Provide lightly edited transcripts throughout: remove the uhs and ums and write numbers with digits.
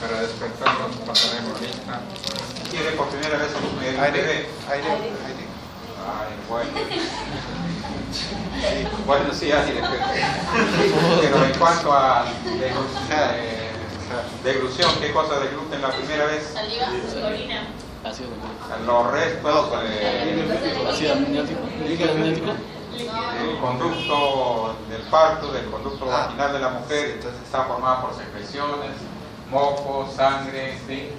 para despertar los pasaremos lista. ¿Quiere por primera vez el bebé? Aire. Ay, bueno. Sí, bueno, sí, aire. Pero en cuanto a deglución, ¿qué cosa degluten la primera vez? Saliva, orina. Los restos Ácido amniótico. Líquido amniótico. del conducto del parto, del conducto vaginal de la mujer, entonces está formada por secreciones, moco, sangre, ¿sí?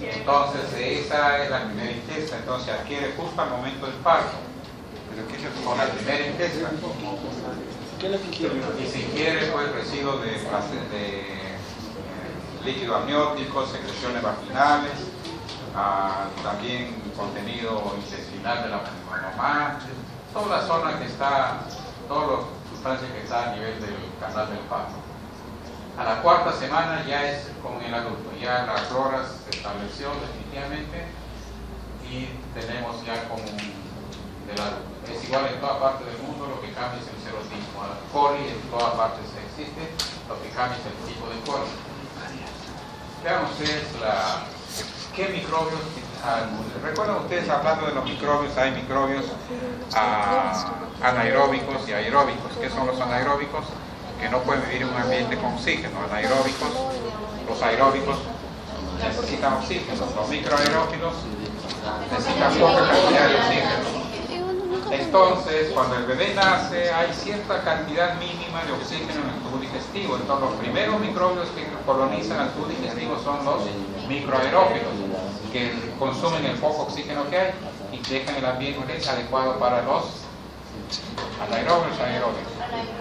Entonces esa es la primera ingesta, entonces adquiere justo al momento del parto, con la primera ingesta. Y si quiere, pues residuos de líquido amniótico, secreciones vaginales, también contenido intestinal de la mamá, toda la zona que está, todas las sustancias que están a nivel del canal del parto. A la cuarta semana ya es con el adulto, ya la flora se estableció definitivamente y tenemos ya como del adulto. Es igual en toda parte del mundo, lo que cambia es el serotipo. Coli en todas partes existe, lo que cambia es el tipo de coli. Vean ustedes qué microbios. ¿Recuerdan ustedes hablando de los microbios? Hay microbios anaeróbicos y aeróbicos. ¿Qué son los anaeróbicos? Que no pueden vivir en un ambiente con oxígeno. Anaeróbicos, los aeróbicos necesitan oxígeno. Los microaerófilos necesitan poca cantidad de oxígeno. Entonces, cuando el bebé nace, hay cierta cantidad mínima de oxígeno en el tubo digestivo. Entonces, los primeros microbios que colonizan el tubo digestivo son los microaerófilos, que consumen el poco oxígeno que hay y dejan el ambiente adecuado para los anaerobios,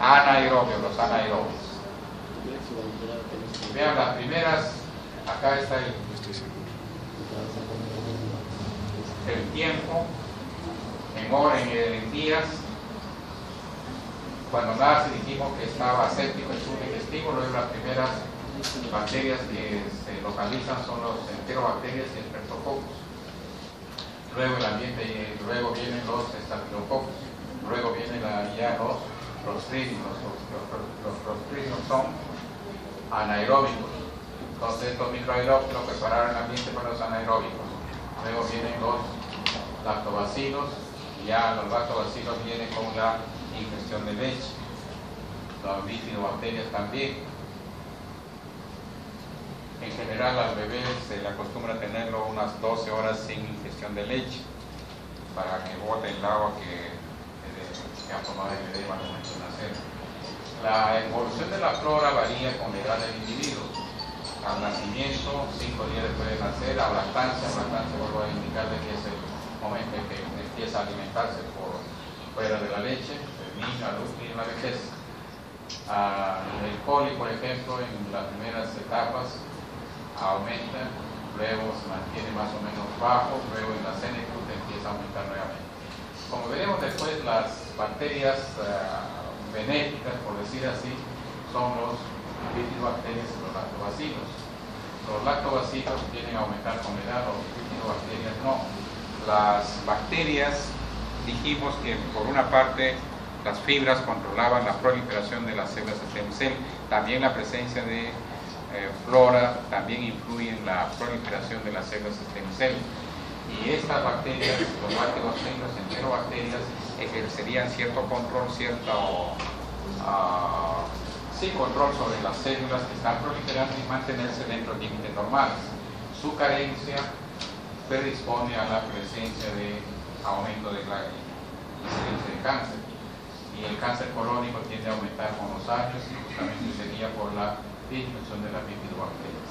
anaerobios, los anaerobios. Vean las primeras, acá está el tiempo, en horas, en días. Cuando nace dijimos que estaba séptico el tubo digestivo, luego las primeras bacterias que se localizan son los enterobacterias y streptococos. Luego el ambiente, luego vienen los estafilococos, luego vienen ya los clostridios. Los clostridios son anaeróbicos. Entonces estos microaerófilos prepararon el ambiente para los anaeróbicos. Luego vienen los lactobacilos, y ya los lactobacilos vienen con la ingestión de leche. Las bifidobacterias también. En general al bebé se le acostumbra a tenerlo unas 12 horas sin ingestión de leche para que bote el agua que ha tomado el bebé al momento de nacer. La evolución de la flora varía con la edad del individuo. Al nacimiento, 5 días después de nacer, a lactancia vuelvo a indicar que es el momento en que empieza a alimentarse por fuera de la leche, el niño, adulto y en la vejez. El coli, por ejemplo, en las primeras etapas aumenta, luego se mantiene más o menos bajo, luego en la senectud empieza a aumentar nuevamente. Como veremos después, las bacterias benéficas, por decir así, son los bifidobacterias y los lactobacilos. Los lactobacilos tienden a aumentar con la edad, los bifidobacterias no. Las bacterias, dijimos que por una parte las fibras controlaban la proliferación de las células stem cell, también la presencia de flora también influye en la proliferación de las células stem cell. Y estas bacterias, los lactobacillus, enterobacterias, ejercerían cierto control, control sobre las células que están proliferando y mantenerse dentro de límites normales. Su carencia predispone a la presencia de aumento de la incidencia de cáncer. Y el cáncer colónico tiende a aumentar con los años y justamente sería por la disminución de las bifidobacterias.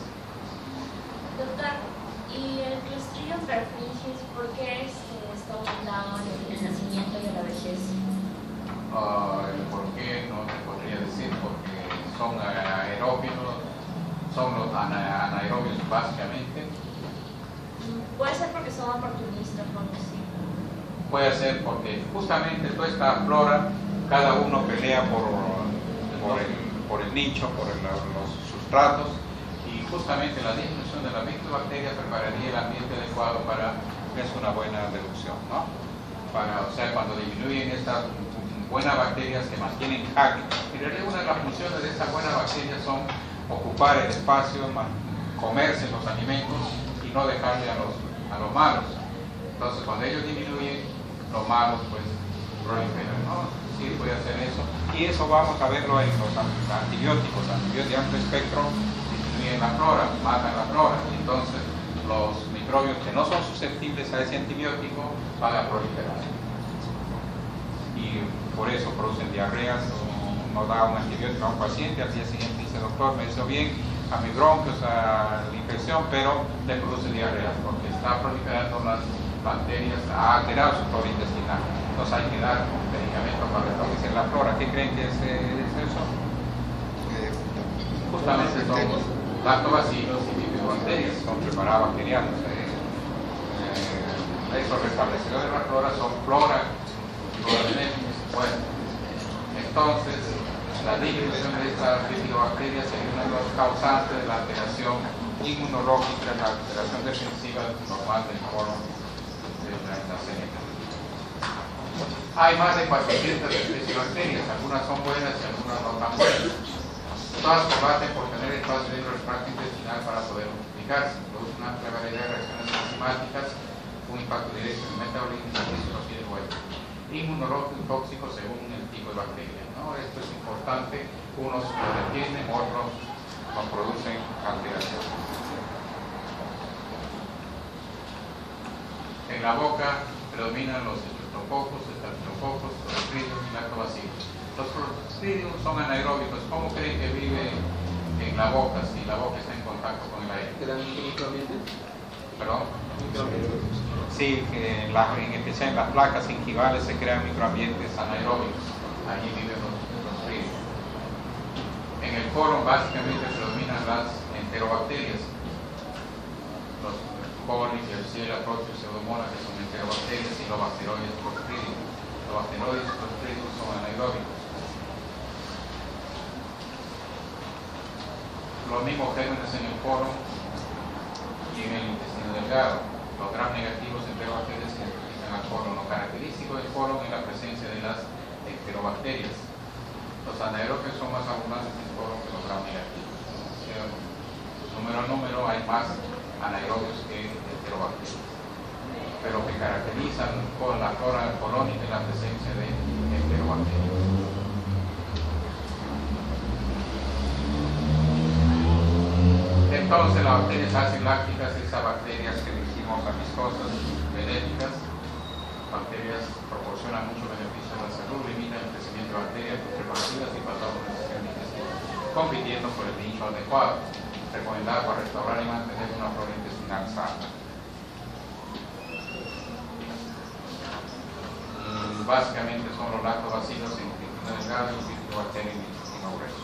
Doctor, ¿y el Clostridium perfringens por qué está aumentado en el nacimiento y en la vejez? El por qué no te podría decir, porque son aeróbios, son los anaerobios básicamente. Puede ser porque son oportunistas, por decir. Puede ser porque justamente toda esta flora, cada uno pelea por el nicho, por los sustratos, y justamente la disminución de la bifidobacteria prepararía el ambiente adecuado para, es una buena deducción, ¿no? O sea, cuando disminuyen estas buenas bacterias que mantienen jaque. En realidad una de las funciones de estas buenas bacterias son ocupar el espacio comerse los alimentos y no dejarle a los malos. Entonces, cuando ellos disminuyen, los malos pues proliferan, ¿no? Sí, puede hacer eso. Y eso vamos a verlo en los antibióticos. Antibióticos de amplio espectro disminuyen la flora, matan la flora. Entonces, los microbios que no son susceptibles a ese antibiótico van a proliferar. Y por eso producen diarreas. Uno da un antibiótico a un paciente, al día siguiente dice: doctor, me hizo bien a mis bronquios, a la infección, pero le produce diarrea porque está proliferando las bacterias, ha alterado su flora intestinal. Entonces hay que dar un medicamento para restablecer la flora. ¿Qué creen que es eso? Justamente son lactobacilos y bifidobacterias, son preparados bacterianos. Esos restablecedores de la flora son flora benéficos. Bueno, entonces la disminución de estas bifidobacterias sería uno de los causantes de la alteración inmunológica, la alteración defensiva normal del colon del planeta Ceneta. Hay más de 400 especies de bacterias, algunas son buenas y algunas no tan buenas. Todas combaten por tener espacio dentro del tracto intestinal para poder multiplicarse. Producen una amplia variedad de reacciones enzimáticas, un impacto directo en el metabolismo y de vuelta. Inmunológico y tóxico según el tipo de bacteria, ¿no? Esto es importante, unos lo detienen, otros nos producen alteración. En la boca predominan los streptococos, estafilococcus, clostridium y lactobacilos. Los clostridium son anaeróbicos. ¿Cómo creen que vive en la boca si la boca está en contacto con el aire? ¿Quedan microambientes? ¿Perdón? Sí, que en especial en las placas gingivales se crean microambientes anaeróbicos. Allí viven los clostridium. En el colon básicamente predominan las enterobacterias. Los coli, Klebsiella, Proteus, Pseudomonas, que son enterobacterias, y los bacteroides clostridium. Los bacteroides clostridium son anaeróbicos. Los mismos gérmenes en el colon y en el intestino delgado. Los gram negativos enterobacterias que identifican al colon. Lo característico del colon es la presencia de las enterobacterias. Los anaerobios son más abundantes en el colon que los gram negativos. Número a número hay más anaerobios que enterobacterias. Pero lo que caracterizan con la flora colónica es la presencia de enterobacterias. Entonces, las bacterias acilácticas, esas bacterias que dijimos amistosas, benéficas, bacterias proporcionan mucho beneficio a la salud, limitan el crecimiento de bacterias putrefactivas y patógenos del sistema intestinal, compitiendo por el nicho adecuado, recomendado para restaurar y mantener una flora intestinal sana. Básicamente son los lactobacilos en el intestino delgado y bifidobacterias en el intestino grueso.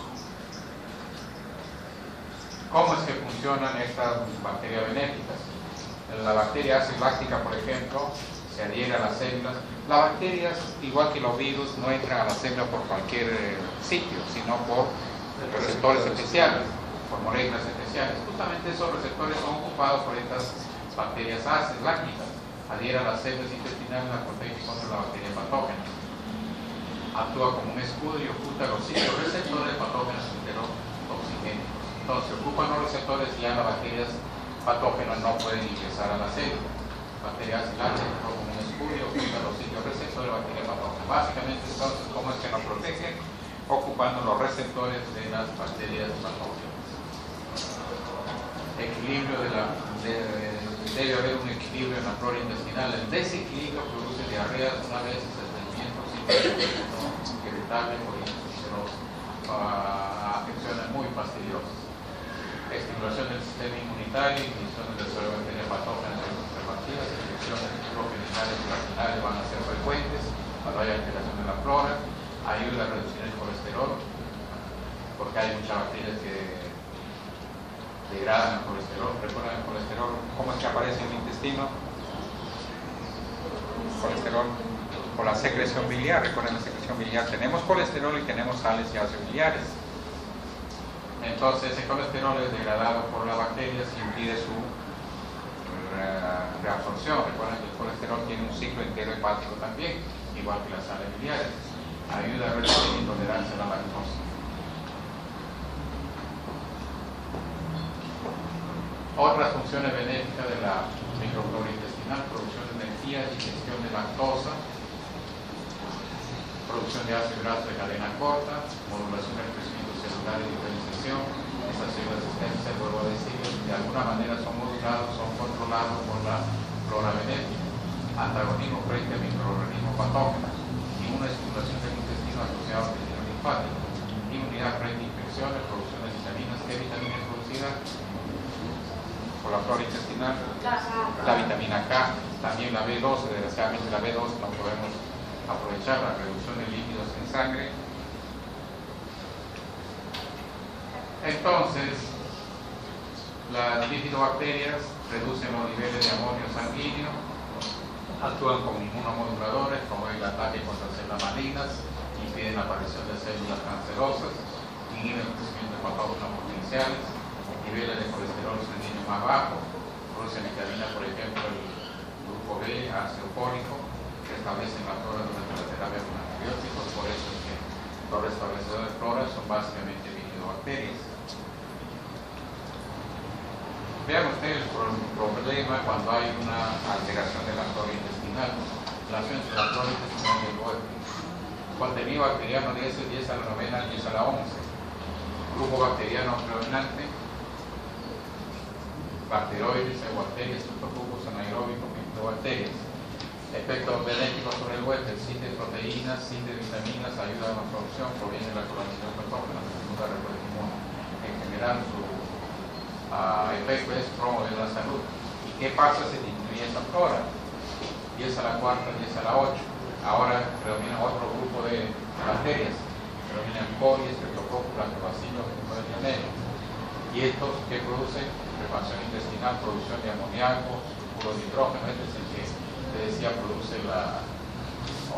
¿Cómo es que funcionan estas bacterias benéficas? La bacteria aciláctica, por ejemplo, se adhiere a las células. Las bacterias, igual que los virus, no entran a la célula por cualquier sitio, sino por receptores especiales, por moléculas especiales. Justamente esos receptores son ocupados por estas bacterias acilácticas. Adhiere a las células intestinales, la protege contra la bacteria patógena. Actúa como un escudo y oculta los sitios receptores de patógenos enterotoxigénicos. Entonces, ocupan los receptores y ya las bacterias patógenas no pueden ingresar a la célula. Bacterias acilácticas actúan como un escudo y oculta los sitios receptores de bacterias patógenas. Básicamente, entonces, ¿cómo es que nos protegen? Ocupando los receptores de las bacterias patógenas. Equilibrio debe haber un equilibrio en la flora intestinal. El desequilibrio produce diarrea, una vez estreñimiento irritable por afecciones muy fastidiosas. Estimulación del sistema inmunitario, inhibición del desarrollo de bacterias patógenas y preservativas, infecciones genitales y vaginales van a ser frecuentes cuando haya alteración de la flora, ayuda a reducir el colesterol, porque hay muchas bacterias que degradan el colesterol. ¿Recuerdan el colesterol? ¿Cómo es que aparece en el intestino? Colesterol por la secreción biliar. Recuerden la secreción biliar. Tenemos colesterol y tenemos sales y ácidos biliares. Entonces ese colesterol es degradado por las bacterias y impide su reabsorción. Recuerden que el colesterol tiene un ciclo entero hepático también, igual que las sales biliares. Ayuda a reducir intolerancia a la lactosa. Otras funciones benéficas de la microflora intestinal: producción de energía, digestión de lactosa, producción de ácido graso de cadena corta, modulación del crecimiento celular y diferenciación. Estas células existentes, vuelvo a decir, de alguna manera son modulados, son controlados por la flora benéfica. Antagonismo frente a microorganismos patógenos, inmunoestimulación del intestino asociado al tejido linfático, inmunidad frente a infecciones, producción de vitaminas. ¿Qué vitamina es producida por la flora intestinal? La vitamina K, también la B12. Desgraciadamente la B12 no podemos aprovechar, la reducción de líquidos en sangre. Entonces, las bifidobacterias reducen los niveles de amonio sanguíneo, actúan como inmunomoduladores, promueven el ataque contra células malignas, impiden la aparición de células cancerosas, inhiben el crecimiento de patógenos potenciales, niveles de colesterol sanguíneo más bajo, producen vitamina, por ejemplo, el grupo B, ácido fólico, que establecen la flora durante la terapia con antibióticos. Por eso es que los restablecedores de flora son básicamente bifidobacterias. Vean ustedes el problema cuando hay una alteración de la flora intestinal. La relación entre la flora intestinal y el huésped. Contenido bacteriano 10 a la novena, 10 a la 11. Grupo bacteriano predominante, bacteroides, eubacterias, estreptococos, anaeróbicos, bifidobacterias. Efectos benéficos sobre el huésped: síntesis de proteínas, síntesis de vitaminas, ayuda a la absorción, proviene de la colonización de patógenos, segunda respuesta inmune. En general, su efecto es promover la salud. ¿Y qué pasa si disminuye esa flora? 10 a la cuarta, 10 a la 8. Ahora predomina otro grupo de bacterias, predominan coli, estreptococos, lactobacilos, legionela. Y estos que producen expansión intestinal, producción de amoníaco, sulfuro de hidrógeno. Este es el que te decía produce la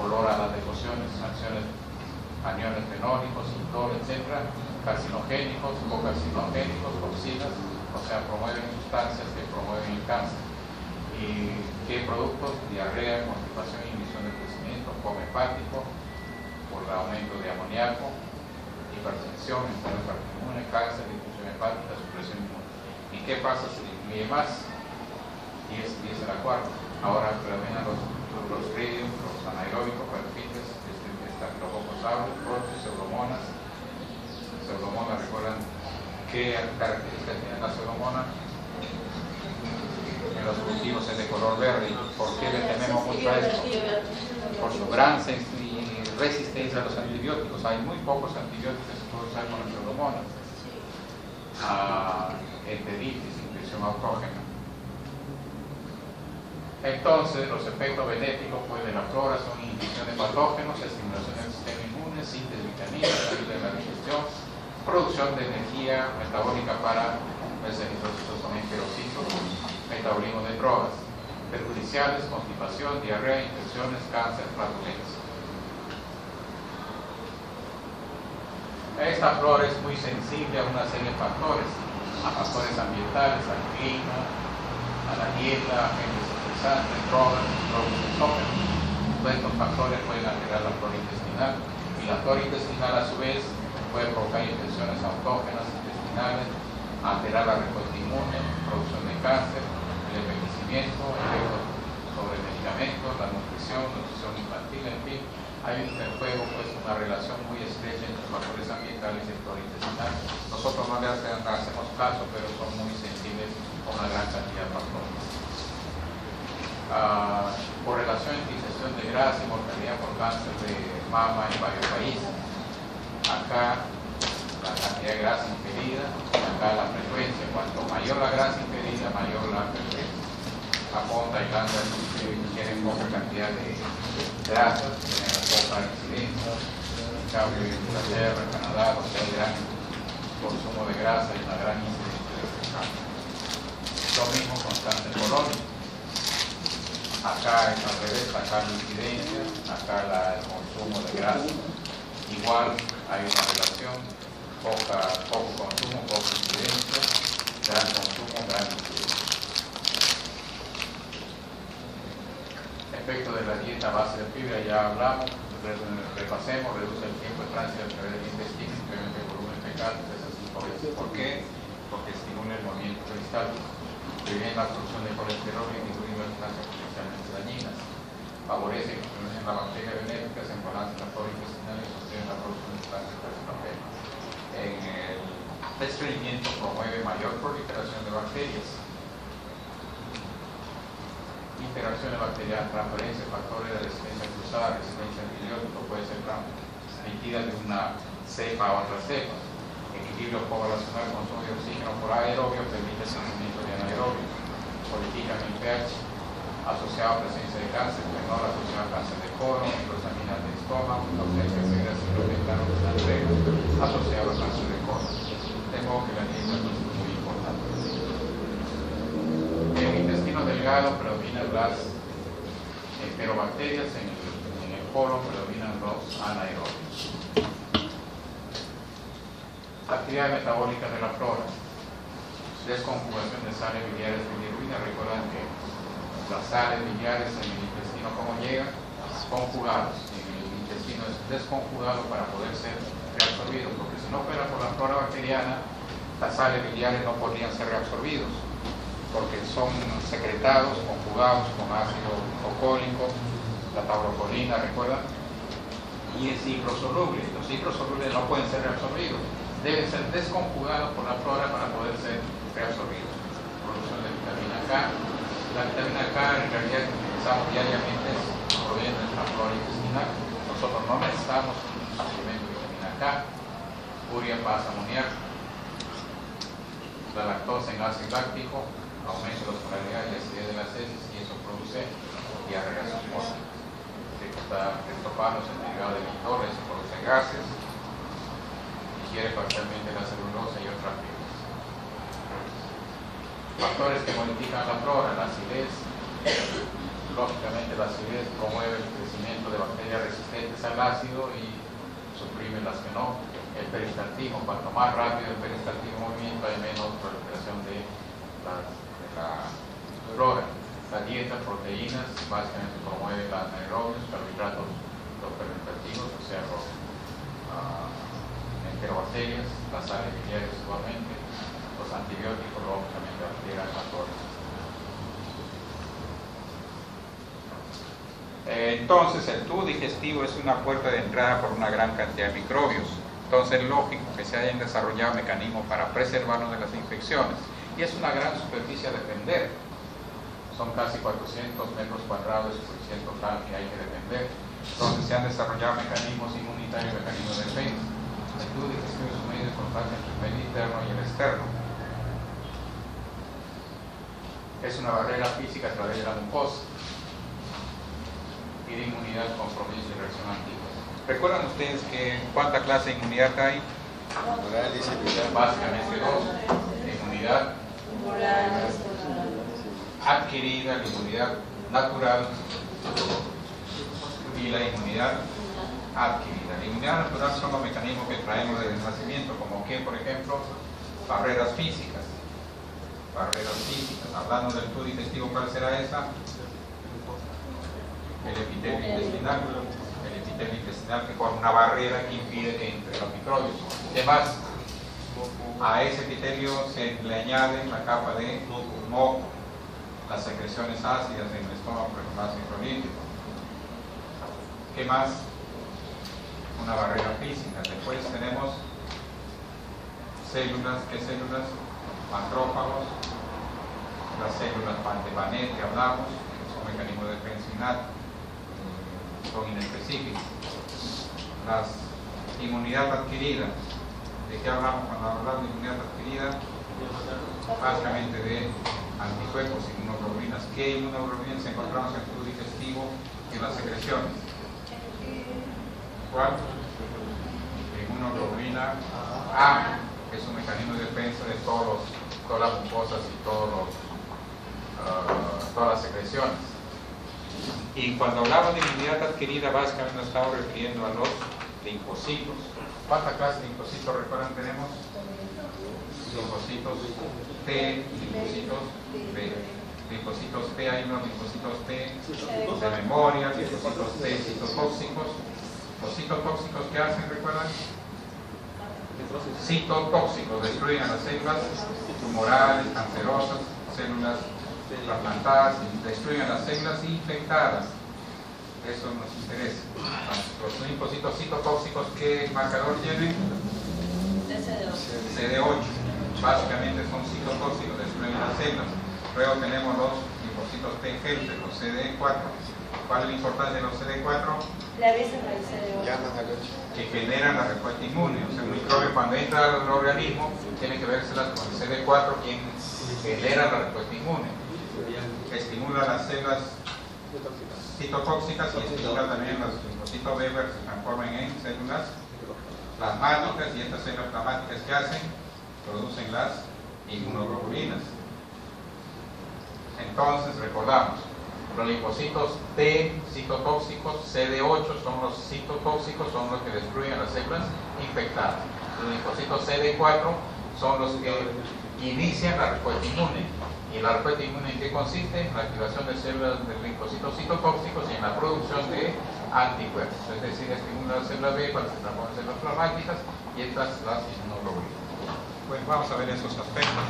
olor a las decociones, aniones fenólicos, indol, etc. Carcinogénicos, cocarcinogénicos, toxinas, o sea, promueven sustancias que promueven el cáncer. ¿Y qué productos? Diarrea, constipación, inhibición del crecimiento, coma hepático, por el aumento de amoníaco, hipertensión, enfermedad inmune, cáncer, disfunción hepática, supresión inmune. ¿Y qué pasa si disminuye más? 10 a la cuarta. Ahora predominan los clostridium, los anaeróbicos, perfites, estafilococcus aureus, protios, pseudomonas. Pseudomonas, recuerdan qué características tiene la pseudomona. En los cultivos es de color verde. ¿Por qué le tememos mucho a esto? Por su gran resistencia a los antibióticos. Hay muy pocos antibióticos que se pueden usar con la pseudomona. Enteritis, infección autógena. Entonces, los efectos benéficos pues, de la flora son inhibición de patógenos, estimulación del sistema inmune, síntesis de vitaminas, ayuda en la digestión, producción de energía metabólica para los eritrocitos o enterocitos, metabolismo de drogas, perjudiciales, constipación, diarrea, infecciones, cáncer, flatulencia. Esta flora es muy sensible a una serie de factores, a factores ambientales, al clima, a la dieta, agentes estresantes, drogas exógenos. Todos estos factores pueden alterar la flora intestinal, y la flora intestinal a su vez puede provocar infecciones autógenas intestinales, alterar la respuesta inmune, producción de cáncer, el envejecimiento, efectos sobre medicamentos, la nutrición infantil, en fin. Hay en juego pues, una relación muy estrecha entre los factores ambientales y el flora intestinal. Nosotros no le hacemos caso, pero son muy sensibles a una gran cantidad de factores. Correlación entre ingestión de grasa y mortalidad por cáncer de mama en varios países. Acá la cantidad de grasa ingerida, acá la frecuencia. Cuanto mayor la grasa ingerida, mayor la frecuencia. Japón, Tailandia tienen poca cantidad de grasa, tienen poca incidencia. En cambio, Inglaterra, Canadá, donde hay gran consumo de grasa y una gran incidencia de cáncer. Lo mismo con cáncer colónico. Acá es al revés, acá la incidencia, acá el consumo de grasa. Igual hay una relación, poco consumo, poca incidencia, gran consumo, gran incidencia. Efecto de la dieta a base de fibra, ya hablamos, repasemos, reduce el tiempo de tránsito a través del intestino, incrementa el volumen fecal 3 a 5 veces. ¿Por qué? Porque estimula el movimiento peristáltico. previene la producción de colesterol y disminuye las sustancias potencialmente dañinas. Favorece que producen la bacteria benéfica, se enbalance la flora intestinal y sostiene la producción de sustancias carcinógenas. En el estreñimiento promueve mayor proliferación de bacterias. Interacciones bacterianas, transferencia, factores de resistencia cruzada, resistencia a antibiótico, puede ser transmitida de una cepa a otra cepa. Equilibrio poblacional, consumo de oxígeno por aerobio, permite el crecimiento de anaerobio. Modifican el pH, asociado a presencia de cáncer, menor asociado a cáncer de colon, microsaminas de estómago, ausencia de fibras ciclopentano de la regla, asociado a cáncer de colon. Tengo que la dieta es muy importante. En el intestino delgado predominan las enterobacterias, en el colon predominan los anaerobios. Actividades metabólicas de la flora. Desconjugación de sales biliares de bilirrubina. Recuerdan que las sales biliares en el intestino, ¿cómo llegan? Conjugados. En el intestino es desconjugado para poder ser reabsorbido, porque si no fuera por la flora bacteriana, las sales biliares no podrían ser reabsorbidos, porque son secretados, conjugados con ácido glucólico, la taurocolina, ¿recuerdan? Y es higrosoluble. Los higrosolubles no pueden ser reabsorbidos, deben ser desconjugados por la flora para poder ser reabsorbidos. Producción de vitamina K. La vitamina K en realidad que utilizamos diariamente proviene de la flora intestinal. Nosotros no necesitamos un suplemento de vitamina K. Urea, pasa, amoníaco. La lactosa en ácido láctico aumenta la osmolaridad y la acidez de las heces y eso produce diarrea osmótica. Triptófanos en derivado de licores produce gases, digiere parcialmente la celulosa y otras fibras. Factores que modifican la flora, la acidez. Lógicamente la acidez promueve el crecimiento de bacterias resistentes al ácido y suprime las que no. El peristaltismo, cuanto más rápido el peristaltismo movimiento hay menos proliferación de la flora. La dieta, proteínas, básicamente promueve los anaerobios, carbohidratos, los fermentativos, o sea, los enterobacterias, las sales biliares igualmente, los antibióticos, lógicamente alteran la flora. Entonces, el tubo digestivo es una puerta de entrada por una gran cantidad de microbios. Entonces, es lógico que se hayan desarrollado mecanismos para preservarnos de las infecciones. Y es una gran superficie a defender. Son casi 400 metros cuadrados de superficie total que hay que defender. Entonces, se han desarrollado mecanismos inmunitarios y mecanismos de defensa. El tubo digestivo es un medio de contacto entre el medio interno y el externo. Es una barrera física a través de la mucosa. Y de inmunidad, compromiso y reacción antigua. ¿Recuerdan ustedes que cuánta clase de inmunidad hay? Básicamente dos. Inmunidad adquirida, la inmunidad natural y la inmunidad adquirida. La inmunidad natural son los mecanismos que traemos desde el nacimiento, como que, por ejemplo, barreras físicas. Barreras físicas. Hablando del tubo digestivo, ¿cuál será esa? El epitelio intestinal. El epitelio intestinal que forma una barrera que impide que entre los microbios. Además, a ese epitelio se le añade la capa de moco, las secreciones ácidas en el estómago por el ácido clorhídrico. ¿Qué más? Una barrera física. Después tenemos células. ¿Qué células? Macrófagos, las células de Panet que hablamos, que son mecanismos de defensa innato, son inespecíficos. Las inmunidad adquirida. ¿De qué hablamos cuando hablamos de inmunidad adquirida? Básicamente de anticuerpos, inmunoglobulinas. ¿Qué inmunoglobulinas encontramos en el tubo digestivo y en las secreciones? ¿Cuál? Inmunoglobulina A, que es un mecanismo de defensa de todas las mucosas y todas las secreciones. Y cuando hablamos de inmunidad adquirida, básicamente nos estamos refiriendo a los linfocitos. ¿Cuántas clases de linfocitos recuerdan tenemos? Linfocitos T y linfocitos B. Linfocitos T, hay unos linfocitos T de memoria, linfocitos T citotóxicos. Los citotóxicos, ¿qué hacen? ¿Recuerdan? Citotóxicos, destruyen a las células tumorales, cancerosas, células trasplantadas y destruyen las células infectadas. Eso nos interesa. Los linfocitos citotóxicos, ¿qué marcador tienen? CD8. Básicamente son citotóxicos, destruyen las células. Luego tenemos los linfocitos T helper, los CD4. ¿Cuál es la importancia de los CD4? Le avisan al CD8. Que generan la respuesta inmune. O sea, el microbio cuando entra al organismo tiene que vérselas con el CD4, quien genera la respuesta inmune. Estimula las células citotóxicas y estimula también los linfocitos B que se transforman en células plasmáticas, y estas células plasmáticas que hacen, producen las inmunoglobulinas. Entonces recordamos, los linfocitos T citotóxicos, CD8 son los citotóxicos, son los que destruyen las células infectadas. Los linfocitos CD4 son los que inician la respuesta inmune. ¿Y la respuesta inmune en qué consiste? En la activación de células de linfocitos citotóxicos y en la producción de anticuerpos. Es decir, estimula las células B para que se transformen en células plasmáticas y estas las inmunoglobulinas. Pues vamos a ver esos aspectos.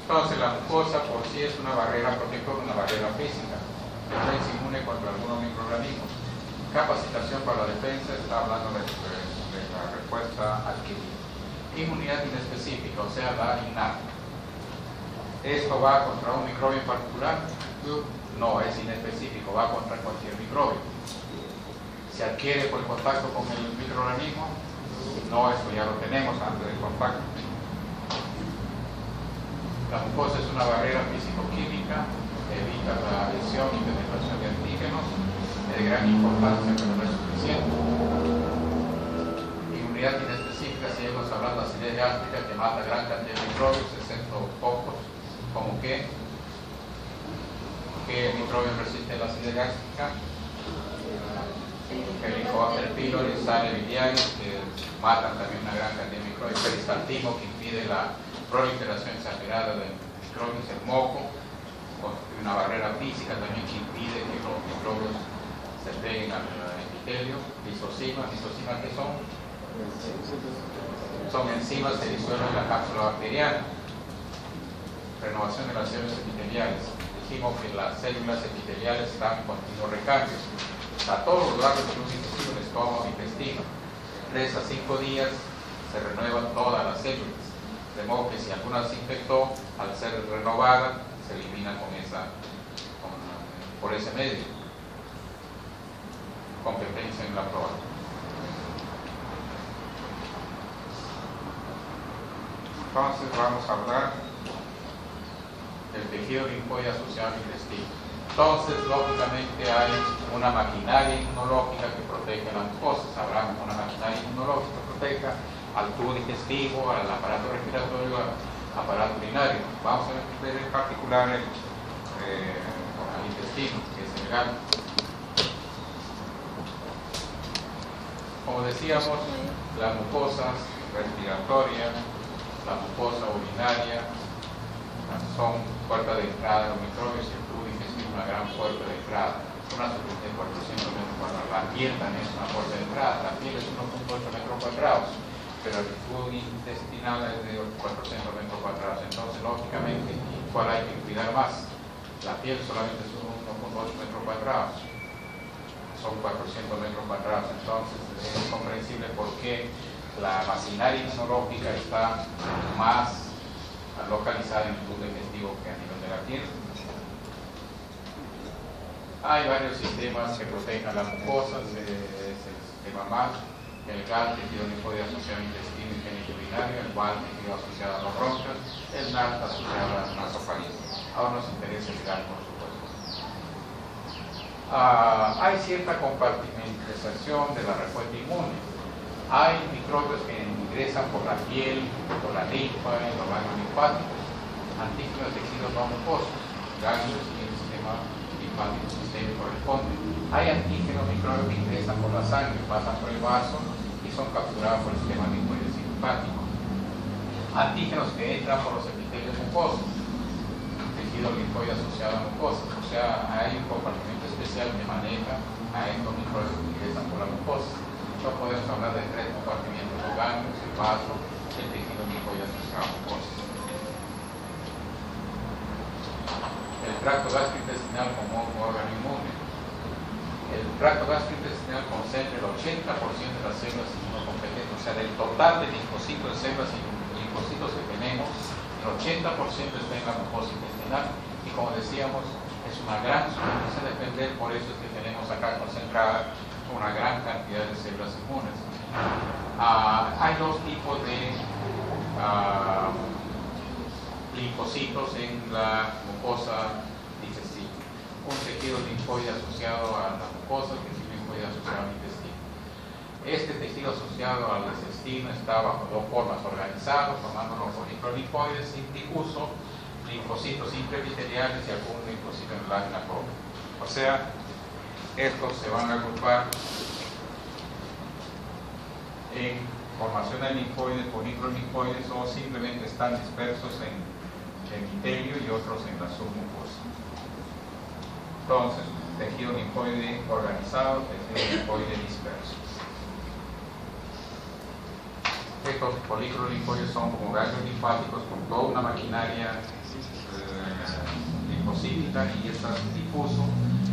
Entonces la mucosa por sí es una barrera protectora, una barrera física. Defensa inmune contra algunos microorganismos. Capacitación para la defensa, está hablando de la respuesta adquirida. Inmunidad inespecífica, o sea, la innata. ¿Esto va contra un microbio en particular? No, es inespecífico, va contra cualquier microbio. ¿Se adquiere por el contacto con el microorganismo? No, esto ya lo tenemos antes del contacto. La mucosa es una barrera físico-química, evita la lesión y penetración de antígenos, de gran importancia pero no es suficiente. Inmunidad inespecífica, si hemos hablado de acidez gástrica que mata gran cantidad de microbios, excepto pocos, como que ¿qué microbio resiste la acidez gástrica? El Helicobacter pylori, sales biliares, que matan también una gran cantidad de microbios, el peristaltismo, que impide la proliferación exagerada de microbios, el moco, una barrera física también que impide que los microbios se peguen al epitelio. Lisocimas que son enzimas que disuelven la cápsula bacteriana. Renovación de las células epiteliales. Dijimos que las células epiteliales están en continuo recambio. A todos los lados del intestino, el estómago, el intestino. 3 a 5 días se renuevan todas las células. De modo que si alguna se infectó, al ser renovada, se elimina por ese medio. Competencia en la prueba. Entonces vamos a hablar del tejido linfoide asociado al intestino. Entonces, lógicamente hay una maquinaria inmunológica que protege a las mucosas. Habrá una maquinaria inmunológica que proteja al tubo digestivo, al aparato respiratorio, al aparato urinario. Vamos a ver en particular al intestino, que es el galo. Como decíamos, las mucosas respiratorias, la mucosa urinaria, son puertas de entrada de los microbios, y el tubo digestivo es una gran puerta de entrada. Una superficie de 400 metros cuadrados. La piel también es una puerta de entrada. La piel es 1.8 metros cuadrados, pero el tubo intestinal es de 400 metros cuadrados. Entonces, lógicamente, ¿cuál hay que cuidar más? La piel solamente es 1.8 metros cuadrados. Son 400 metros cuadrados. Entonces, es comprensible por qué la maquinaria inmunológica está más localizada en el tubo digestivo que a nivel de la piel. Hay varios sistemas que protegen a las mucosas. Es el sistema MAL, el GAL, tejido linfoide asociado al intestino y genio urinario, el WAL, tejido asociado a los bronquios, el NAL asociado a la nasofaringe. Ahora nos interesa el GAL, por supuesto. Hay cierta compartimentización de la respuesta inmune. Hay microbios que ingresan por la piel, por la linfa, en los ganglios linfáticos, antígenos de tejidos no mucosos, ganglios y el sistema linfático sistémico corresponde. Hay antígenos microbios que ingresan por la sangre, pasan por el vaso y son capturados por el sistema linfoide simpático. Antígenos que entran por los epitelios mucosos, tejido linfoide asociado a mucosas. O sea, hay un compartimento especial que maneja a estos microbios que ingresan por la mucosa. No podemos hablar de 3 compartimientos: los ganglios, el vaso, el tejido linfoide asociado a la mucosa. El tracto gastrointestinal como órgano inmune. El tracto gastrointestinal concentra el 80% de las células inmunocompetentes, o sea, del total de linfocitos, de células y linfocitos que tenemos, el 80% está en la mucosa intestinal, y como decíamos, es una gran superficie a defender, por eso es que tenemos acá concentrada una gran cantidad de células inmunes. Hay dos tipos de linfocitos en la mucosa digestiva: un tejido linfoide asociado a la mucosa, que es el linfoide asociado al intestino. Este tejido asociado al intestino está bajo dos formas organizadas, formando los microlinfoides difusos, linfocitos intraepiteliales y algún linfocito en la lámina propia. O sea, estos se van a agrupar en formación de linfoides o microlinfoides, o simplemente están dispersos en el epitelio y otros en la submucosa. Entonces, tejido linfoide organizado, tejido linfoide disperso. Estos polícrolinfoides son como ganglios linfáticos con toda una maquinaria linfocítica, y están difusos,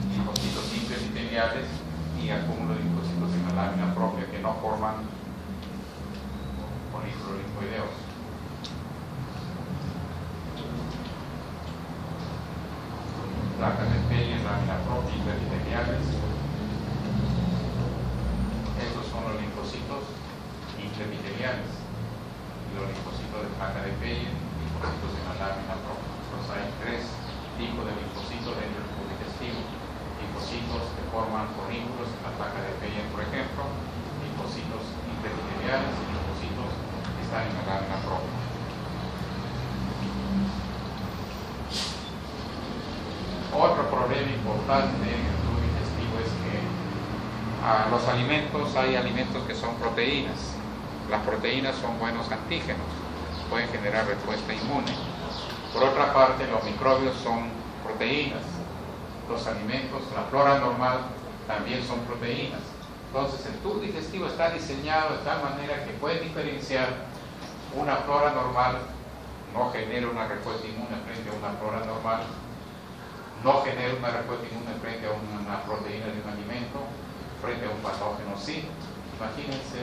linfocitos intraepiteliales y acúmulo de linfocitos en la lámina propia que no forman polícrolinfoideos. Placas de Peyer's, lámina propia, intraepiteliales. Estos son los linfocitos intraepiteliales, y los linfocitos de placa de Peyer, linfocitos en la lámina propia. Entonces hay 3 tipos de linfocitos dentro del tubo digestivo: linfocitos que forman fornículos en la placa de Peyer, por ejemplo, linfocitos intraepiteliales y linfocitos que están en la lámina propia. Otro problema importante en el tubo digestivo es que los alimentos, hay alimentos que son proteínas. Las proteínas son buenos antígenos, pueden generar respuesta inmune. Por otra parte, los microbios son proteínas. Los alimentos, la flora normal, también son proteínas. Entonces, el tubo digestivo está diseñado de tal manera que puede diferenciar una flora normal, no genera una respuesta inmune frente a una flora normal, no genera una respuesta inmune frente a una proteína de un alimento, frente a un patógeno sí. Imagínense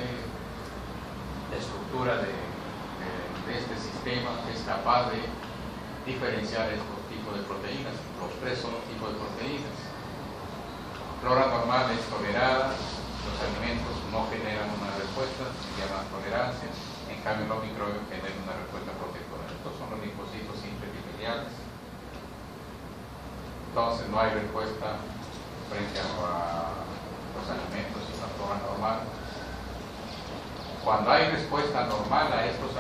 la estructura de este sistema, que es capaz de diferenciar estos tipos de proteínas. Los 3 son los tipos de proteínas. Flora normal es tolerada, los alimentos no generan una respuesta, se llama tolerancia. En cambio, los microbios generan una respuesta protectora. Estos son los linfocitos intraepiteliales. Entonces no hay respuesta frente a los alimentos y la flora normal. Cuando hay respuesta normal a estos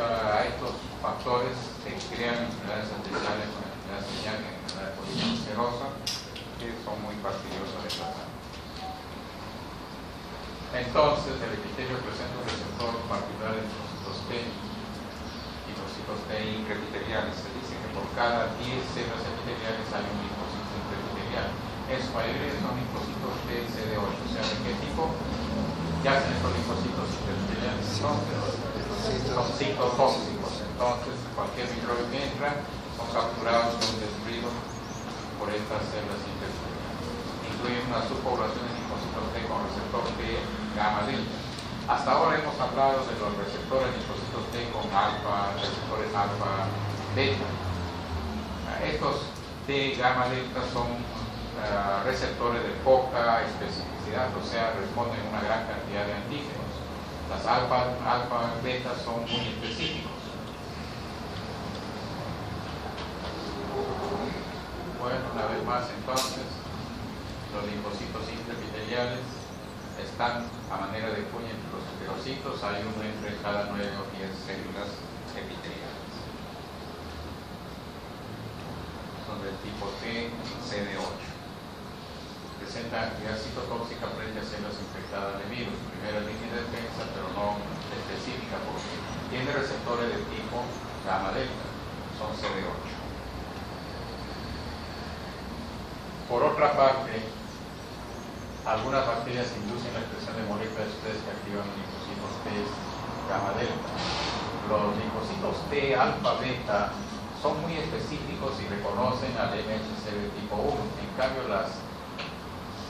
factores, se crean enfermedades especiales como enfermedad celíaca y enfermedad policancerosa, que son muy fastidiosas de tratar. Entonces, el epitelio presenta un receptor particular de linfocitos T y linfocitos T intraepiteliales. Se dice que por cada 10 células epiteliales hay un linfocito intraepitelial. En su mayoría son linfocitos T CD8. O sea, ¿de qué tipo? Ya hacen estos linfocitos intraepiteliales. Son citotóxicos. Entonces, cualquier microbio que entra son capturados, son destruidos por estas células intraepiteliales. Incluyen una subpoblación de linfocitos T con receptor T gamma delta. Hasta ahora hemos hablado de los receptores linfocitos T con alfa, receptores alfa beta. Estos T gamma delta son receptores de poca especificidad, o sea, responden a una gran cantidad de antígenos. Las alfa beta son muy específicos. Bueno, una vez más entonces, los linfocitos intraepiteliales están a manera de cuña entre los heterocitos, hay uno entre cada 9 o 10 células epiteliales. Son del tipo T CD8. Presenta actividad citotóxica frente a células infectadas de virus. Primera línea de defensa, pero no específica, porque tiene receptores de tipo gamma delta, son CD8. Por otra parte, algunas bacterias inducen la expresión de moléculas de estrés que activan los linfocitos T gamma delta. Los linfocitos T alfa beta son muy específicos y reconocen al MHC de tipo 1. En cambio, las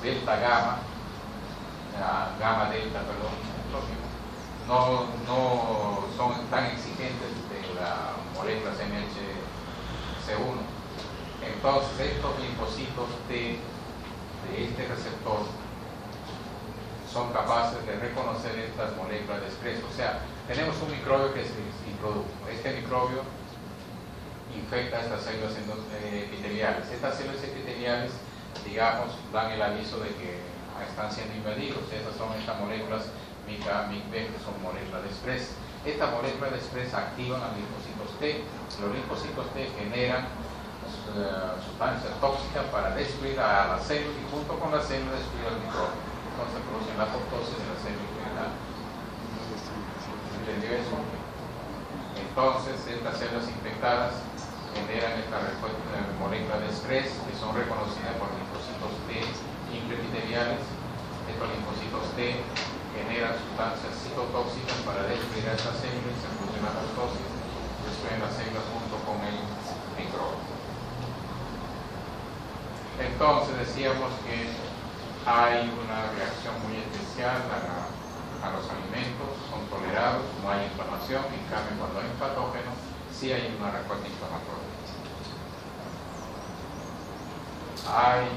delta gamma, gamma delta, perdón, no son tan exigentes de las moléculas MHC1. Entonces, estos linfocitos T de este receptor son capaces de reconocer estas moléculas de estrés. O sea, tenemos un microbio que se introdujo. Este microbio infecta estas células epiteliales. Estas células epiteliales, digamos, dan el aviso de que están siendo invadidos. Esas son estas moléculas MICA-MICB, que son moléculas de estrés. Estas moléculas de estrés activan a los linfocitos T. Los linfocitos T generan sustancias tóxicas para destruir a la célula y junto con la célula destruir al microbio. Entonces producen la apoptosis de la célula integral. ¿Entendió eso? Entonces estas células infectadas generan esta molécula de estrés que son reconocidas por linfocitos T intraepiteliales. Estos linfocitos T generan sustancias citotóxicas para destruir a estas células y se produce la apoptosis, destruyen las células junto con el microbio. Entonces decíamos que hay una reacción muy especial a los alimentos, son tolerados, no hay inflamación. En cambio, cuando hay un patógeno, sí hay una respuesta inflamatoria. Hay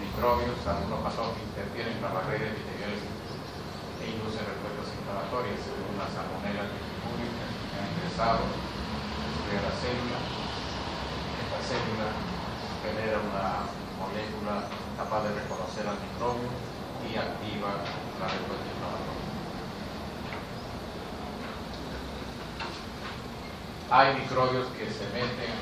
microbios, algunos patógenos que interfieren en la barrera epitelial e inducen respuestas inflamatorias, según la salmonella pública que ha ingresado, destruye la célula. Esta célula genera una molécula capaz de reconocer al microbio y activa la respuesta inflamatoria. Hay microbios que se meten,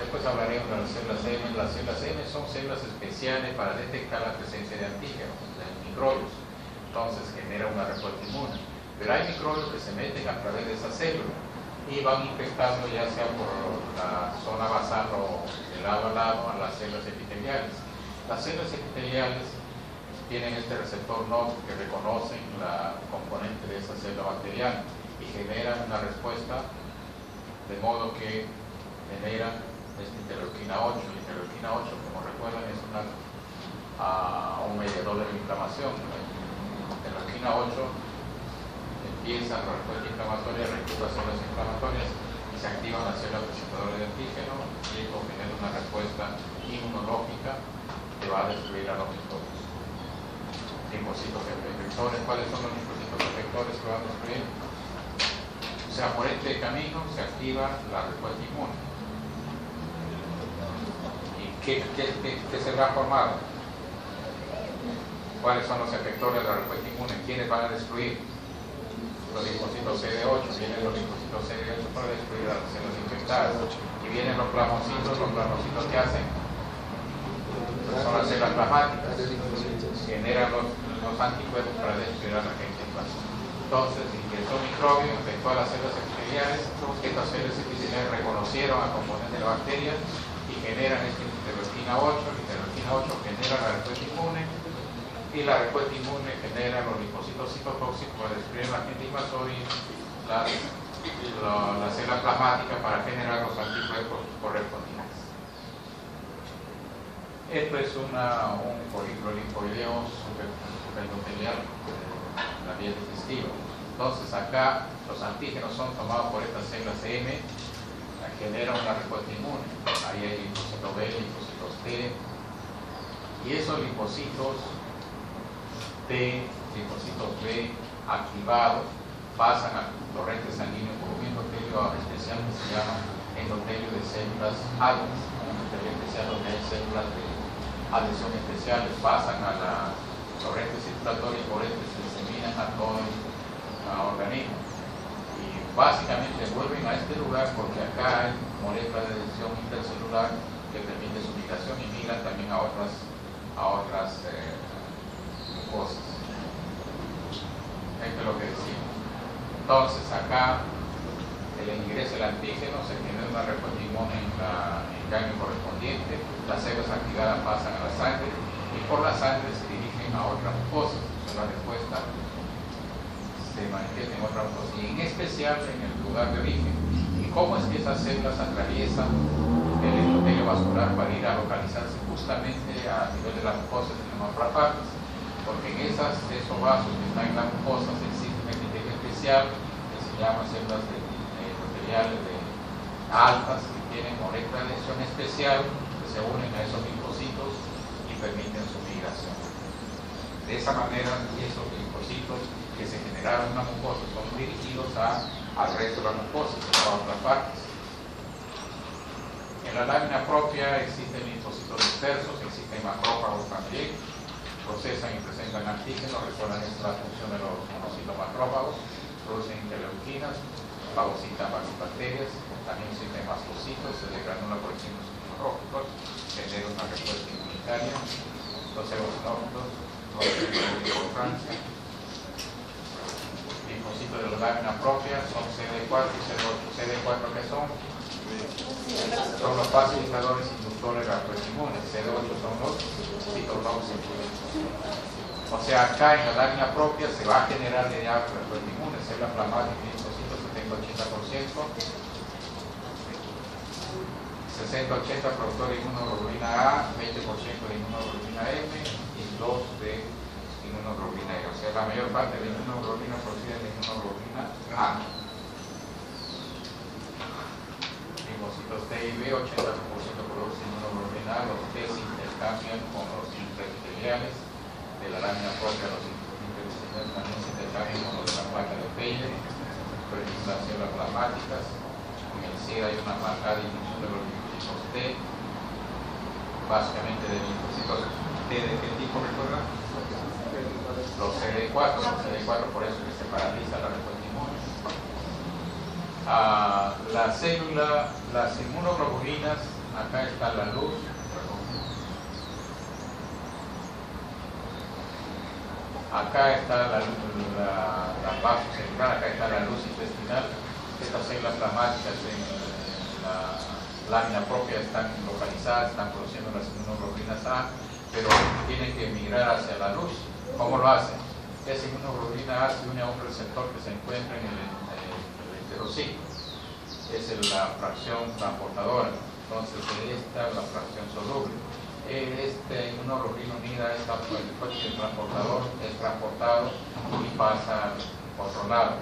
después hablaremos de las células M. Las células M son células especiales para detectar la presencia de antígenos, de microbios. Entonces genera una respuesta inmune. Pero hay microbios que se meten a través de esa célula y van infectando ya sea por la zona basal o de lado a lado a las células epiteliales. Las células epiteliales tienen este receptor NOD que reconocen la componente de esa célula bacteriana y generan una respuesta de modo que generan esta interleuquina 8. La interleuquina 8, como recuerdan, es un mediador de la inflamación. La interleuquina 8 empieza la respuesta inflamatoria, recluta células inflamatorias y se activan las células presentadoras de antígeno y esto genera una respuesta inmunológica que va a destruir a los microbios. Linfocitos efectores, ¿cuáles son los linfocitos efectores que van a destruir? O sea, por este camino se activa la respuesta inmune. ¿Y qué se va a formar? ¿Cuáles son los efectores de la respuesta inmune? ¿Quiénes van a destruir? Los linfocitos CD8, vienen los linfocitos CD8 para destruir a las células infectadas. Y vienen los plasmocitos ¿qué hacen? Son las células plasmáticas. Generan los anticuerpos para destruir a la gente inflamada. Entonces, ingresó microbio, infectó a las células epiteliales. Estas células epiteliales reconocieron al componente de la bacteria y generan esta interleuquina 8. La interleuquina 8 genera la respuesta inmune. Y la respuesta inmune genera los linfocitos citotóxicos para destruir la agente invasor y la célula plasmática para generar los anticuerpos correspondientes. Esto es un folículo linfoideo superendotelial de la vía digestiva. Entonces acá los antígenos son tomados por estas células M, generan una respuesta inmune. Ahí hay linfocitos B, linfocitos T, y esos linfocitos T, linfocitos B activados, pasan al torrente sanguíneo por un endotelio especial que se llama endotelio de células altas, un endotelio especial donde hay células de adhesión especiales, pasan a la torrente circulatoria y por este se diseminan a todo el organismo. Y básicamente vuelven a este lugar porque acá hay moléculas de adhesión intercelular que permiten su migración y migran también a otras cosas. Esto es lo que decimos. Entonces acá el ingreso del antígeno se genera una respuesta inmune en el ganglio correspondiente, las células activadas pasan a la sangre y por la sangre se dirigen asocien a otras mucosas. Entonces la respuesta se manifiesta en otras mucosas, y en especial en el lugar de origen. ¿Y cómo es que esas células atraviesan el endotelio vascular para ir a localizarse justamente a nivel de las mucosas y en otras partes? Porque en esos vasos que están en las mucosas existe un epitelio especial que se llama células endoteliales altas, que tienen moléculas de lesión especial que se unen a esos linfocitos y permiten su migración. De esa manera, esos linfocitos que se generaron en la mucosa son dirigidos al resto de la mucosa y a otras partes. En la lámina propia existen linfocitos dispersos, existen macrófagos también, procesan y presentan antígenos, recuerdan esta función de los monocitos macrófagos, producen interleuquinas, fagocitan bacterias, también existen mastocitos, se desgranula por estímulos inmunológicos, genera una respuesta inmunitaria, los eosinófilos, los Francia. Linfocitos de la lámina propia son CD4 y CD8. CD4 ¿qué son? Son los facilitadores inductores gastroinmunes. CD8 son los citotóxicos. O sea, acá en la lámina propia se va a generar de gastroinmunes, células plasmáticas y linfocitos 70-80%. 60-80 productor de inmunoglobulina A, 20% de inmunoglobulina M y 2 de inmunoglobulina E. O sea, la mayor parte de la inmunoglobulina procede de inmunoglobulina A. Linfocitos T y B, 80% producen inmunoglobulina A. Los T se intercambian con los intraepiteliales de la lámina propia. Los intraepiteliales también se intercambian con los de la placa de Peyer, producen las células plasmáticas. En el SIDA hay una marcada disminución de los linfocitos T, básicamente de linfocitos T de qué tipo, recuerda? Los CD4 por eso que se paraliza la respuesta inmune. Las inmunoglobulinas, acá está la luz, acá está la vaso celular, acá está la luz intestinal. Estas células plasmáticas en la lámina propia están localizadas, están produciendo las inmunoglobulinas A, pero tienen que migrar hacia la luz. ¿Cómo lo hacen? Esa inmunoglobulina A se une a un receptor que se encuentra en el enterocito. Es la fracción transportadora. Entonces, esta es la fracción soluble. Esta inmunoglobulina unida a esta el transportador es transportado y pasa al otro lado.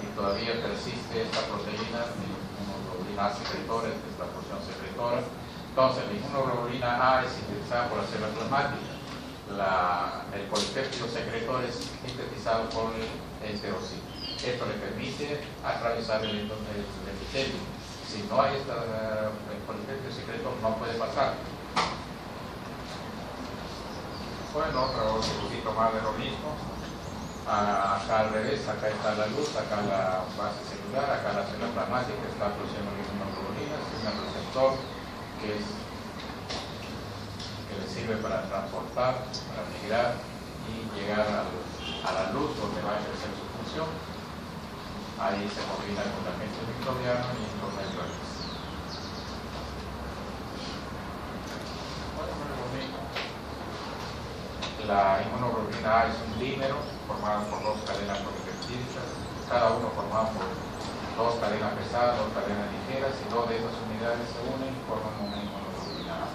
Y todavía persiste esta proteína de inmunoglobulina A secretora, esta es la porción secretora. Entonces, la inmunoglobulina A es sintetizada por la célula plasmática. El polipéptido secretor es sintetizado por el enterocito. Esto le permite atravesar el epitelio. Si no hay el polipéptido secretor, no puede pasar. Bueno, otro poquito más de lo mismo. Acá al revés, acá está la luz, acá la base celular, acá la célula plasmática está produciendo inmunoglobulinas, es un receptor que le sirve para transportar, para migrar y llegar a la luz donde va a ejercer su función. Ahí se combina con el agente microbiano y con el virus. La inmunoglobulina A es un dímero formado por dos cadenas polipeptídicas, cada uno formado por dos cadenas pesadas, dos cadenas ligeras, y dos de esas unidades se unen y forman una inmunoglobulina A.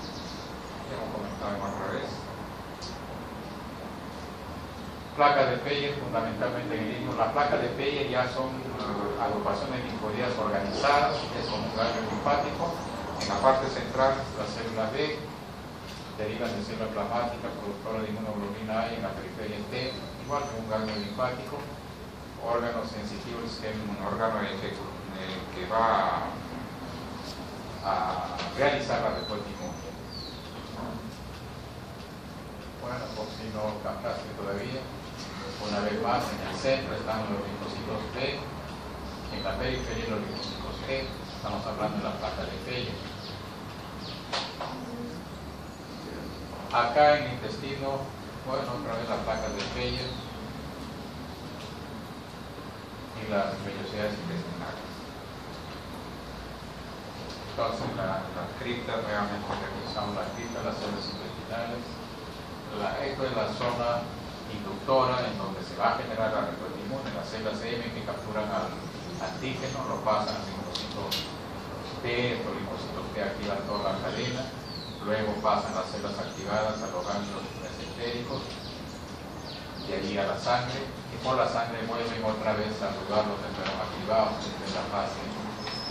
Ya hemos comentado al revés. Placas de Peyer, fundamentalmente en el himno. Las placas de Peyer ya son agrupaciones linfóideas organizadas, es como un ganglio linfático. En la parte central, las células B derivan de célula plasmática productora de inmunoglobulina A, y en la periferia T, igual que un ganglio linfático. Órganos sensitivos, que es un órgano que va a realizar la respuesta inmune. Bueno, por si no captaste todavía, una vez más, en el centro están los linfocitos T, en la periferia los linfocitos T, estamos hablando de la placa de Peyer. Acá en el intestino, bueno, otra vez las placas de Peyer y las vellosidades intestinales. Entonces, la cripta, realmente revisamos la cripta, las células intestinales, Esto es la zona inductora en donde se va a generar la respuesta inmune, las células M que capturan al antígeno, lo pasan a linfocitos T, estos linfocitos T activan toda la cadena, luego pasan las células activadas a los ganglios mesentéricos, de allí a la sangre, y por la sangre vuelven otra vez a lugar los enfermos activados, desde la fase,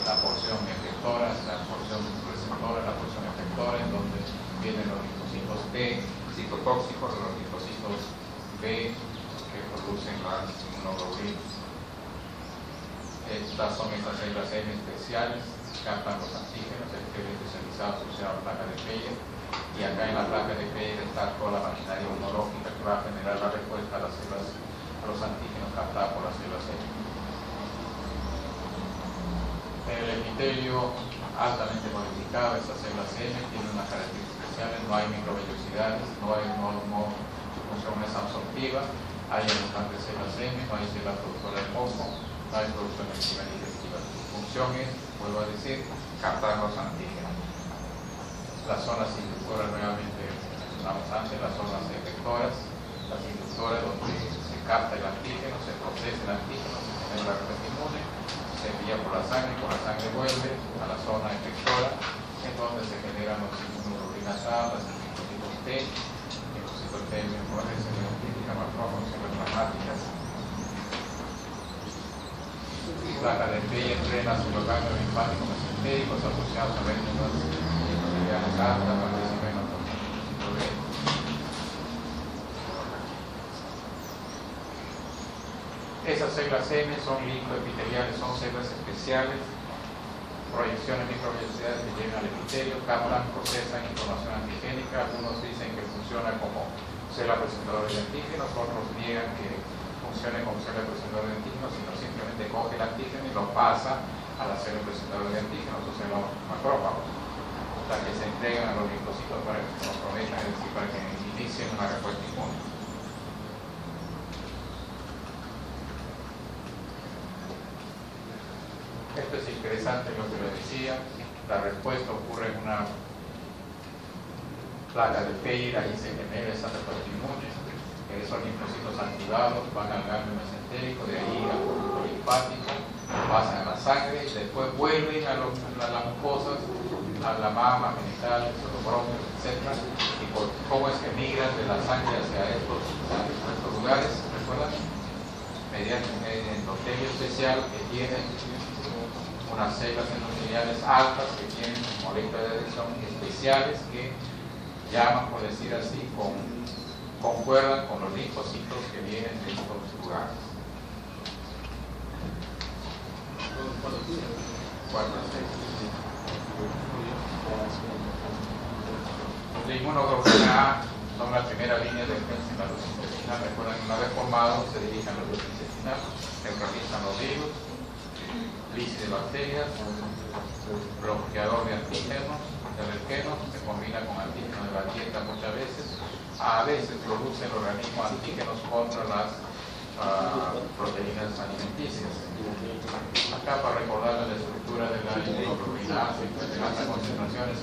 la porción efectora, la porción receptora, la porción efectora, en donde vienen los linfocitos T, citotóxicos, los linfocitos B, que producen las inmunoglobulinas. Estas son esas células M especiales, captan los antígenos, el que es especializado asociado a la placa de Peyer, y acá en la placa de Peyer está toda la maquinaria inmunológica que va a generar la respuesta a las células, a los antígenos captados por las células M. El epitelio altamente modificado, estas células M tienen unas características especiales, no hay microvellosidades, no su función es absortiva, hay abundantes células M, no hay células productoras de moco, no hay producción activa ni digestiva. Su función es, vuelvo a decir, captar los antígenos. Las zonas inductoras, nuevamente mencionamos antes, las zonas efectoras, las inductoras donde se capta el antígeno, se procesa el antígeno, se genera la respuesta inmune, se envía por la sangre vuelve a la zona efectora, en donde se generan los inmunoglobulinas A, las linfocitos T, linfocitos T, linfocitos se identifican macrófagos, células plasmáticas. Placa de Peyer entrena hacia los ganglios linfáticos mesentéricos asociados a rétinas epiteliales altas, participan en los linfocitos B. Esas células M son linfoepiteliales, son células especiales, proyecciones microvellosidades que llegan al epitelio, captan, procesan información antigénica. Algunos dicen que funciona como célula presentada de antígenos, otros niegan que funcione como célula presentada de antígenos, sino simplemente coge el antígeno y lo pasa a la célula presentada de antígenos, o sea, los macrófagos, las que se entregan a los linfocitos para que se comprometan, es decir, para que inicien una respuesta inmune. Esto es interesante lo que les decía, la respuesta ocurre en una placa de Peyer, ahí se genera esa respuesta inmune, esos linfocitos activados van al ganglio mesentérico, de ahí al conducto linfático, pasan a la sangre y después vuelven a las mucosas, a la mama, genitales, los bronquios, etc. Y cómo es que migran de la sangre hacia estos lugares, ¿recuerdan? Mediante un endotelio especial que tiene unas células endoteliales altas que tienen moléculas de adhesión especiales que llaman, por decir así, concuerdan con los linfocitos que vienen de estos lugares. La inmunoglobulina A son la primera línea de defensa en la luz intestinal. Recuerden, una vez formados se dirigen a la luz intestinal, neutralizan los virus, lisis de bacterias, bloqueador de antígenos, de alergenos, se combina con antígenos de la dieta muchas veces. A veces produce el organismo antígenos contra las proteínas alimenticias. Acá para recordarles la estructura de la inmunoglobulina A, se encuentra en altas concentraciones